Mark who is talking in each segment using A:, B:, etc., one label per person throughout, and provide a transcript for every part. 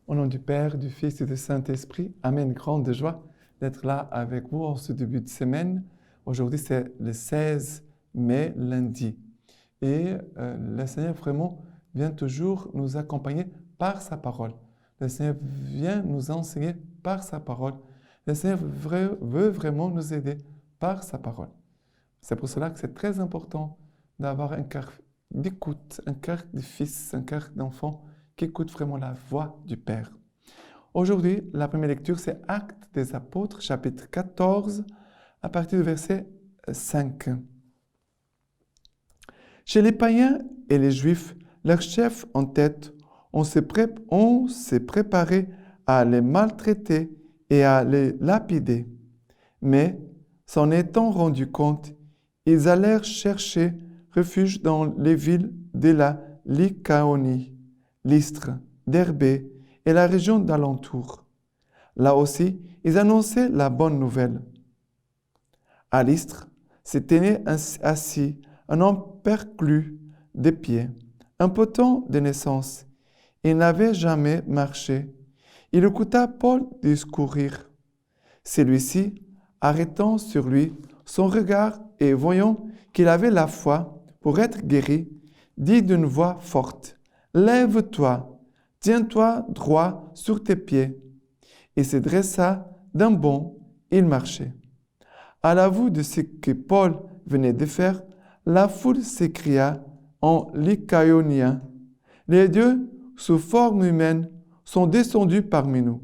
A: Au nom du Père, du Fils et du Saint-Esprit, Amen. Grande joie d'être là avec vous en ce début de semaine. Aujourd'hui, c'est le 16 mai, lundi. Et le Seigneur vraiment vient toujours nous accompagner par sa parole. Le Seigneur vient nous enseigner par sa parole. Le Seigneur veut vraiment nous aider par sa parole. C'est pour cela que c'est très important d'avoir un cœur d'écoute, un cœur de fils, un cœur d'enfant qui écoute vraiment la voix du Père. Aujourd'hui, la première lecture, c'est Actes des Apôtres, chapitre 14, à partir du verset 5. Chez les païens et les Juifs, leurs chefs en tête, on s'est préparé à les maltraiter et à les lapider. Mais, s'en étant rendus compte, ils allèrent chercher refuge dans les villes de la Lycaonie, Lystre, Derbé et la région d'alentour. Là aussi, ils annonçaient la bonne nouvelle. À Lystre, se tenait assis un homme perclus des pieds, impotent de naissance. Il n'avait jamais marché. Il écouta Paul discourir. Celui-ci, arrêtant sur lui son regard et voyant qu'il avait la foi pour être guéri, dit d'une voix forte, « Lève-toi, tiens-toi droit sur tes pieds. » Il se dressa d'un bond, il marchait. À la vue de ce que Paul venait de faire, la foule s'écria en lycaonien, « Les dieux, sous forme humaine, sont descendus parmi nous. »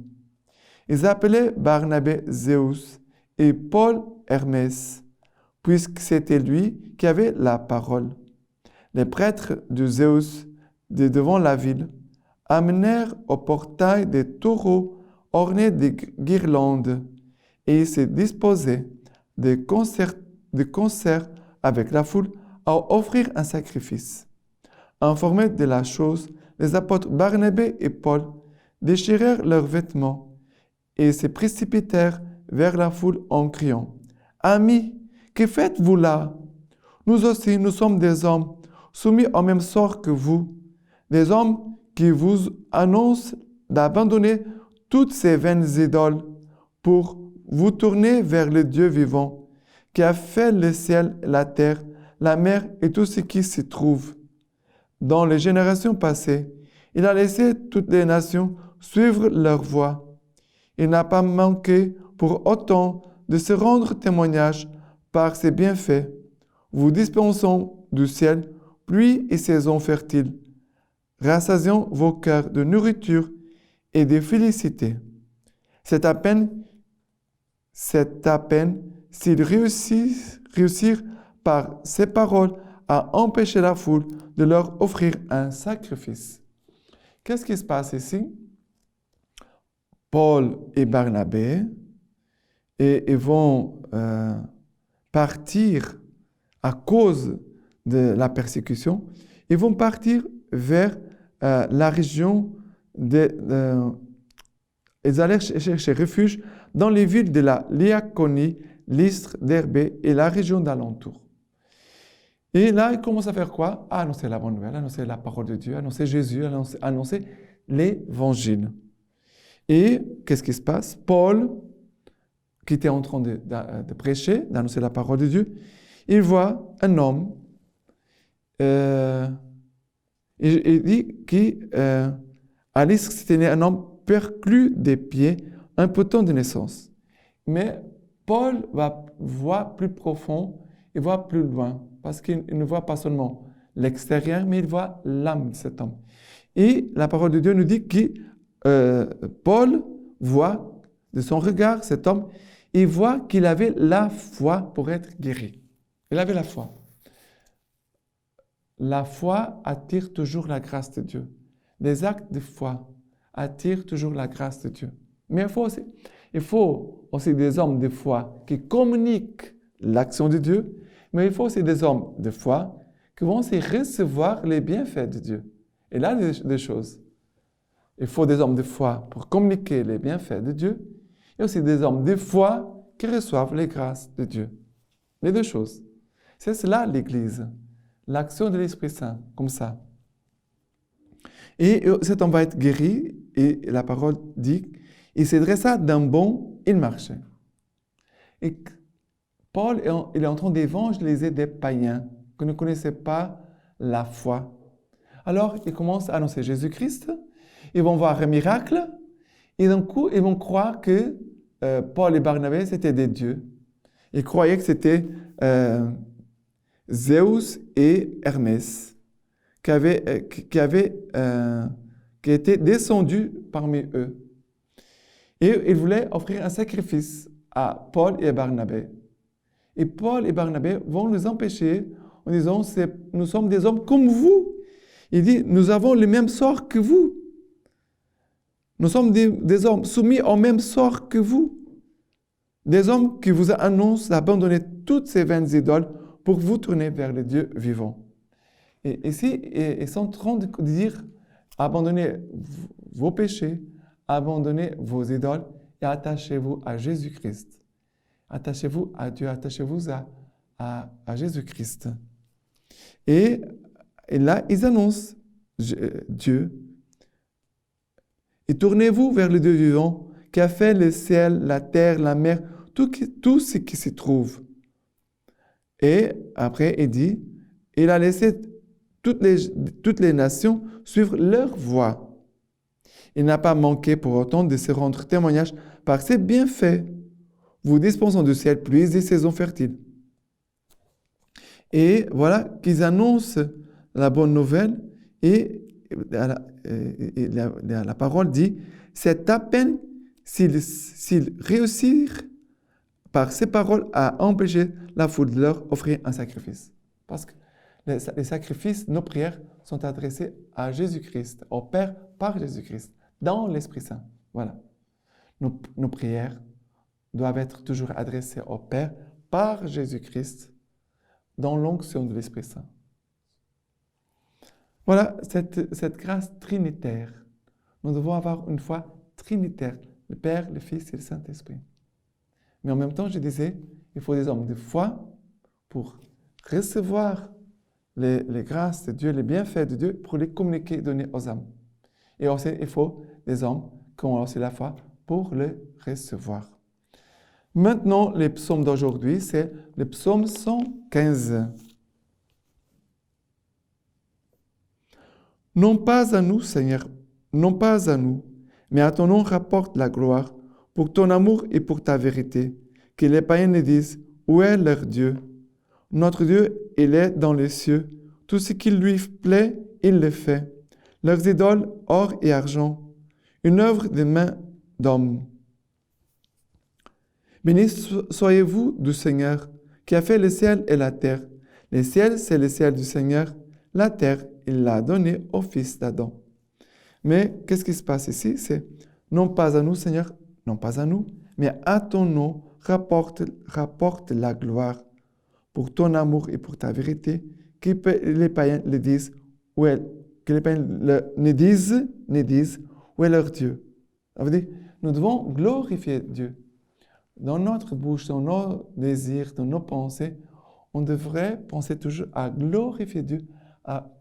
A: Ils appelaient Barnabé Zéus et Paul Hermès, puisque c'était lui qui avait la parole. Les prêtres de Zéus, de devant la ville, amenèrent au portail des taureaux ornés de guirlandes, et ils se disposaient de concert avec la foule à offrir un sacrifice. Informés de la chose, les apôtres Barnabé et Paul déchirèrent leurs vêtements et se précipitèrent vers la foule en criant, « Amis, que faites-vous là? Nous aussi, nous sommes des hommes soumis au même sort que vous, des hommes qui vous annoncent d'abandonner toutes ces vaines idoles pour vous tourner vers le Dieu vivant, qui a fait le ciel, la terre, la mer et tout ce qui s'y trouve. Dans les générations passées, il a laissé toutes les nations suivre leur voie. Il n'a pas manqué pour autant de se rendre témoignage par ses bienfaits, vous dispensant du ciel pluie et saison fertile, rassasiant vos cœurs de nourriture et de félicité. C'est à peine s'ils réussirent par ces paroles à empêcher la foule de leur offrir un sacrifice. Qu'est-ce qui se passe ici? Paul et Barnabé ils vont partir à cause de la persécution. Ils vont partir vers la région ils allèrent chercher refuge dans les villes de la Lycaonie, Lystre, Derbé et la région d'alentour. Et là, ils commencent à faire quoi? À annoncer la bonne nouvelle, annoncer la parole de Dieu, annoncer Jésus, annoncer l'évangile. Et qu'est-ce qui se passe? Paul, qui était en train de prêcher, d'annoncer la parole de Dieu, il voit un homme, il dit qu'à Lystre, c'était un homme perclus des pieds, impotent de naissance. Mais Paul va voir plus profond, il voit plus loin, parce qu'il ne voit pas seulement l'extérieur, mais il voit l'âme de cet homme. Et la parole de Dieu nous dit que Paul voit de son regard cet homme, il voit qu'il avait la foi pour être guéri. Il avait la foi. La foi attire toujours la grâce de Dieu. Les actes de foi attirent toujours la grâce de Dieu. Mais il faut aussi des hommes de foi qui communiquent l'action de Dieu, mais il faut aussi des hommes de foi qui vont aussi recevoir les bienfaits de Dieu. Et là, des choses. Il faut des hommes de foi pour communiquer les bienfaits de Dieu, et aussi des hommes de foi qui reçoivent les grâces de Dieu. Les deux choses. C'est cela l'Église, l'action de l'Esprit Saint, comme ça. Et cet homme va être guéri, et la parole dit, il se dressa d'un bond, il marchait. Et Paul, il est en train d'évangéliser des païens qui ne connaissaient pas la foi. Alors, il commence à annoncer Jésus-Christ, ils vont voir un miracle, et d'un coup, ils vont croire que Paul et Barnabé, c'était des dieux. Ils croyaient que c'était Zeus et Hermès qui étaient descendus parmi eux. Et ils voulaient offrir un sacrifice à Paul et à Barnabé. Et Paul et Barnabé vont les empêcher en disant, nous sommes des hommes comme vous. Il dit, nous avons le même sort que vous. Nous sommes des hommes soumis au même sort que vous. Des hommes qui vous annoncent d'abandonner toutes ces vaines idoles pour vous tourner vers le Dieu vivant. Et ici, ils sont en train de dire, abandonnez vos péchés, abandonnez vos idoles et attachez-vous à Jésus-Christ. Attachez-vous à Dieu, attachez-vous à Jésus-Christ. Et là, ils annoncent Dieu. Et tournez-vous vers le Dieu vivant qui a fait le ciel, la terre, la mer, tout ce qui s'y trouve. Et après, il dit, il a laissé toutes les nations suivre leur voie. Il n'a pas manqué pour autant de se rendre témoignage par ses bienfaits, vous dispensant du ciel pluie et saisons fertiles. Et voilà qu'ils annoncent la bonne nouvelle et la parole dit, c'est à peine s'ils réussirent par ces paroles à empêcher la foule de leur offrir un sacrifice. Parce que les sacrifices, nos prières sont adressées à Jésus-Christ, au Père par Jésus-Christ, dans l'Esprit Saint. Voilà. Nos prières doivent être toujours adressées au Père par Jésus-Christ, dans l'onction de l'Esprit Saint. Voilà cette grâce trinitaire. Nous devons avoir une foi trinitaire, le Père, le Fils et le Saint-Esprit. Mais en même temps, je disais, il faut des hommes de foi pour recevoir les grâces de Dieu, les bienfaits de Dieu, pour les communiquer, donner aux âmes. Et aussi, il faut des hommes qui ont aussi la foi pour les recevoir. Maintenant, les psaumes d'aujourd'hui, c'est le psaume 115. Non pas à nous, Seigneur, non pas à nous, mais à ton nom rapporte la gloire, pour ton amour et pour ta vérité, que les païens ne disent, où est leur Dieu? Notre Dieu, il est dans les cieux. Tout ce qui lui plaît, il le fait. Leurs idoles, or et argent, une œuvre des mains d'hommes. Bénis soyez-vous du Seigneur, qui a fait le ciel et la terre. Le ciel, c'est le ciel du Seigneur. La terre, il l'a donnée au fils d'Adam. Mais qu'est-ce qui se passe ici? C'est non pas à nous, Seigneur, non pas à nous, mais à ton nom rapporte la gloire pour ton amour et pour ta vérité, que les païens le disent, que les païens ne disent, où est leur Dieu? Ça veut dire, nous devons glorifier Dieu. Dans notre bouche, dans nos désirs, dans nos pensées, on devrait penser toujours à glorifier Dieu,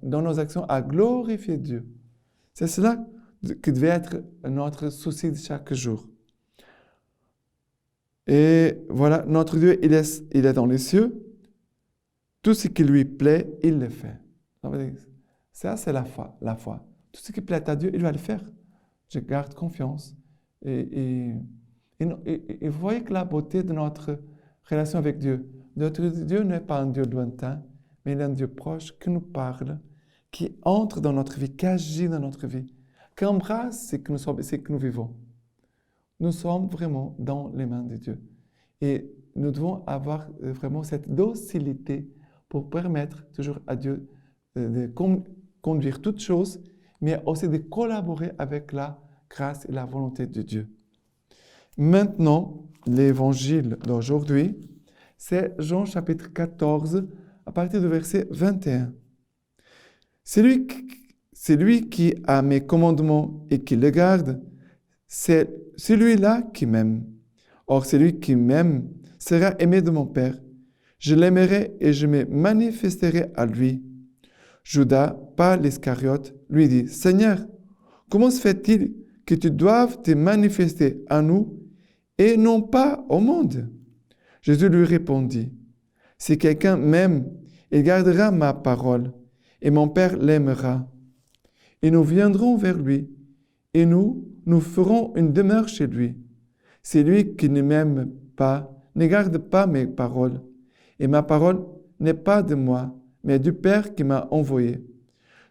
A: dans nos actions, à glorifier Dieu. C'est cela qui devait être notre souci de chaque jour. Et voilà, notre Dieu, il est dans les cieux. Tout ce qui lui plaît, il le fait. Ça, c'est la foi. Tout ce qui plaît à Dieu, il va le faire. Je garde confiance. Et vous voyez que la beauté de notre relation avec Dieu. Notre Dieu n'est pas un Dieu lointain, mais il est un Dieu proche qui nous parle, qui entre dans notre vie, qui agit dans notre vie, qui embrasse ce que nous vivons. Nous sommes vraiment dans les mains de Dieu. Et nous devons avoir vraiment cette docilité pour permettre toujours à Dieu de conduire toutes choses, mais aussi de collaborer avec la grâce et la volonté de Dieu. Maintenant, l'évangile d'aujourd'hui, c'est Jean chapitre 14, à partir du verset 21. Celui qui a mes commandements et qui les garde, c'est celui-là qui m'aime. Or, celui qui m'aime sera aimé de mon Père. Je l'aimerai et je me manifesterai à lui. Judas, pas l'Iscariote, lui dit, « Seigneur, comment se fait-il que tu doives te manifester à nous et non pas au monde ?» Jésus lui répondit, « Si quelqu'un m'aime, il gardera ma parole, et mon Père l'aimera. Et nous viendrons vers lui, et nous ferons une demeure chez lui. Celui qui ne m'aime pas ne garde pas mes paroles, et ma parole n'est pas de moi, mais du Père qui m'a envoyé.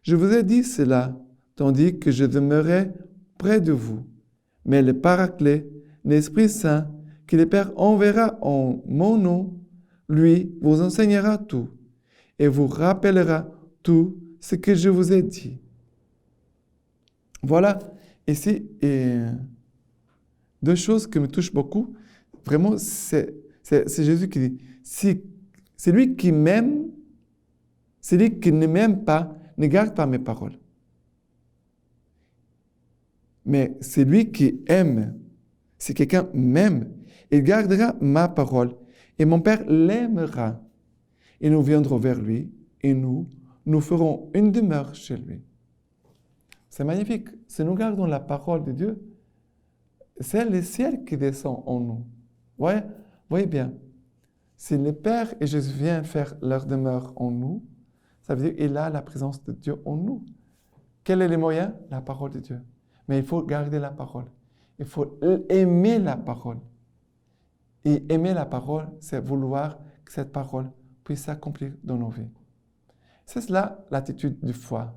A: Je vous ai dit cela, tandis que je demeurais près de vous. Mais le Paraclet, l'Esprit Saint, que le Père enverra en mon nom, lui vous enseignera tout, et vous rappellera tout ce que je vous ai dit. » Voilà, ici, deux choses qui me touchent beaucoup. Vraiment, c'est Jésus qui dit, si celui qui m'aime, celui qui ne m'aime pas, ne garde pas mes paroles. Mais celui qui aime, si quelqu'un m'aime, il gardera ma parole, et mon Père l'aimera. Et nous viendrons vers lui, et nous ferons une demeure chez lui. C'est magnifique. Si nous gardons la parole de Dieu, c'est le ciel qui descend en nous. Voyez bien. Si le Père et Jésus viennent faire leur demeure en nous, ça veut dire qu'il a la présence de Dieu en nous. Quel est le moyen? La parole de Dieu. Mais il faut garder la parole. Il faut aimer la parole. Et aimer la parole, c'est vouloir que cette parole puisse s'accomplir dans nos vies. C'est cela l'attitude de foi.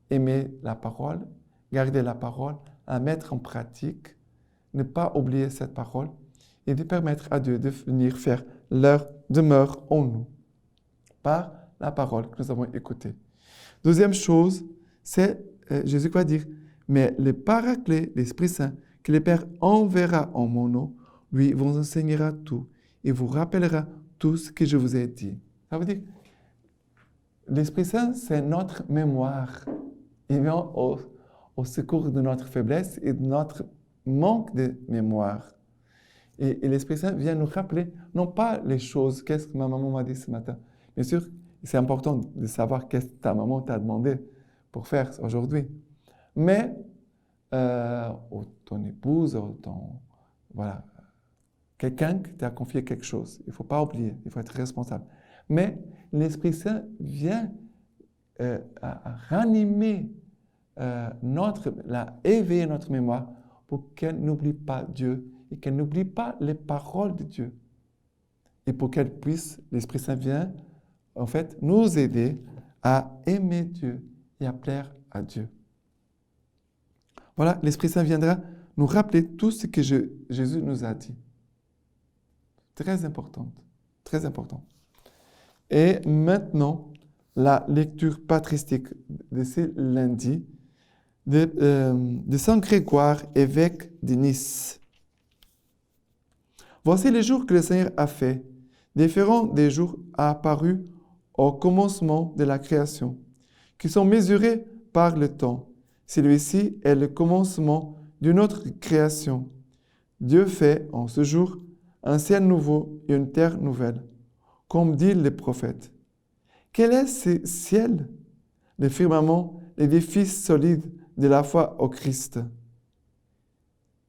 A: Aimer la parole, garder la parole, la mettre en pratique, ne pas oublier cette parole et de permettre à Dieu de venir faire leur demeure en nous par la parole que nous avons écoutée. Deuxième chose, c'est Jésus va dire, mais le Paraclet, l'Esprit Saint, que le Père enverra en mon nom, lui vous enseignera tout et vous rappellera tout ce que je vous ai dit. Ça veut dire, l'Esprit Saint, c'est notre mémoire. Il vient au secours de notre faiblesse et de notre manque de mémoire. Et l'Esprit Saint vient nous rappeler, non pas les choses, qu'est-ce que ma maman m'a dit ce matin. Bien sûr, c'est important de savoir qu'est-ce que ta maman t'a demandé pour faire aujourd'hui. Mais ton épouse, voilà, quelqu'un qui t'a confié quelque chose, il ne faut pas oublier, il faut être responsable. Mais l'Esprit Saint vient à ranimer éveiller notre mémoire pour qu'elle n'oublie pas Dieu et qu'elle n'oublie pas les paroles de Dieu. Et pour qu'elle puisse, l'Esprit Saint vient, en fait, nous aider à aimer Dieu et à plaire à Dieu. Voilà, l'Esprit Saint viendra nous rappeler tout ce que Jésus nous a dit. Très important, très important. Et maintenant, la lecture patristique de ce lundi de Saint Grégoire, évêque de Nice. Voici les jours que le Seigneur a fait, différents des jours apparus au commencement de la création, qui sont mesurés par le temps. Celui-ci est le commencement d'une autre création. Dieu fait en ce jour un ciel nouveau et une terre nouvelle, comme dit le prophète. Quel est ce ciel? Le firmament, l'édifice solide de la foi au Christ.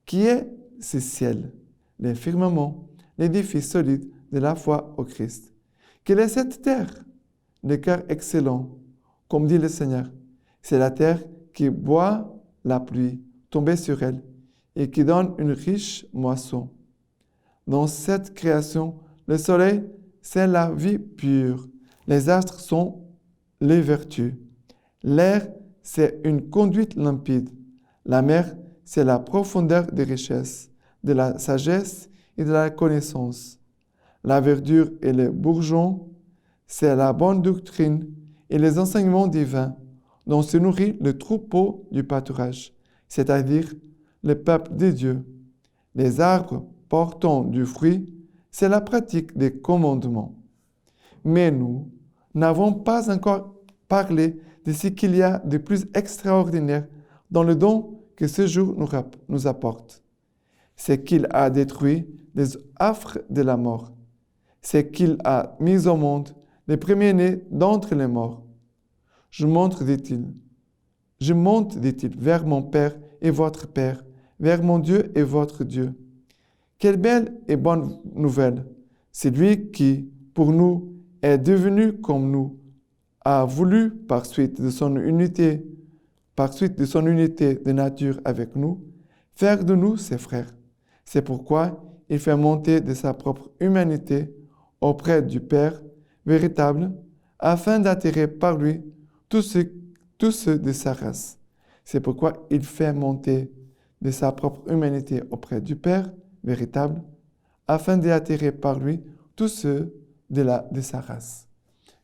A: Qui est ce ciel? Le firmament, l'édifice solide de la foi au Christ. Quelle est cette terre? Le cœur excellent, comme dit le Seigneur. C'est la terre qui boit la pluie tombée sur elle et qui donne une riche moisson. Dans cette création, le soleil, c'est la vie pure. Les astres sont les vertus. L'air, c'est une conduite limpide. La mer, c'est la profondeur des richesses, de la sagesse et de la connaissance. La verdure et les bourgeons, c'est la bonne doctrine et les enseignements divins dont se nourrit le troupeau du pâturage, c'est-à-dire le peuple de Dieu. Les arbres portant du fruit, c'est la pratique des commandements. Mais nous n'avons pas encore parlé de ce qu'il y a de plus extraordinaire dans le don que ce jour nous apporte. C'est qu'il a détruit les affres de la mort. C'est qu'il a mis au monde les premiers-nés d'entre les morts. Je monte, dit-il, vers mon Père et votre Père, vers mon Dieu et votre Dieu. Quelle belle et bonne nouvelle! C'est lui qui, pour nous, est devenu comme nous, a voulu, par suite de son unité de nature avec nous, faire de nous ses frères. C'est pourquoi il fait monter de sa propre humanité auprès du Père véritable, afin d'attirer par lui tous ceux de sa race. C'est pourquoi il fait monter de sa propre humanité auprès du Père véritable, afin d'attirer par lui tous ceux de sa race.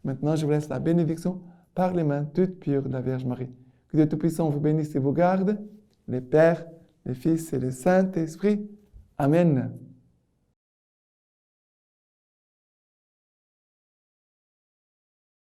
A: Maintenant, je vous laisse la bénédiction par les mains toutes pures de la Vierge Marie. Que Dieu Tout-Puissant vous bénisse et vous garde, les Pères, les Fils et le Saint-Esprit. Amen.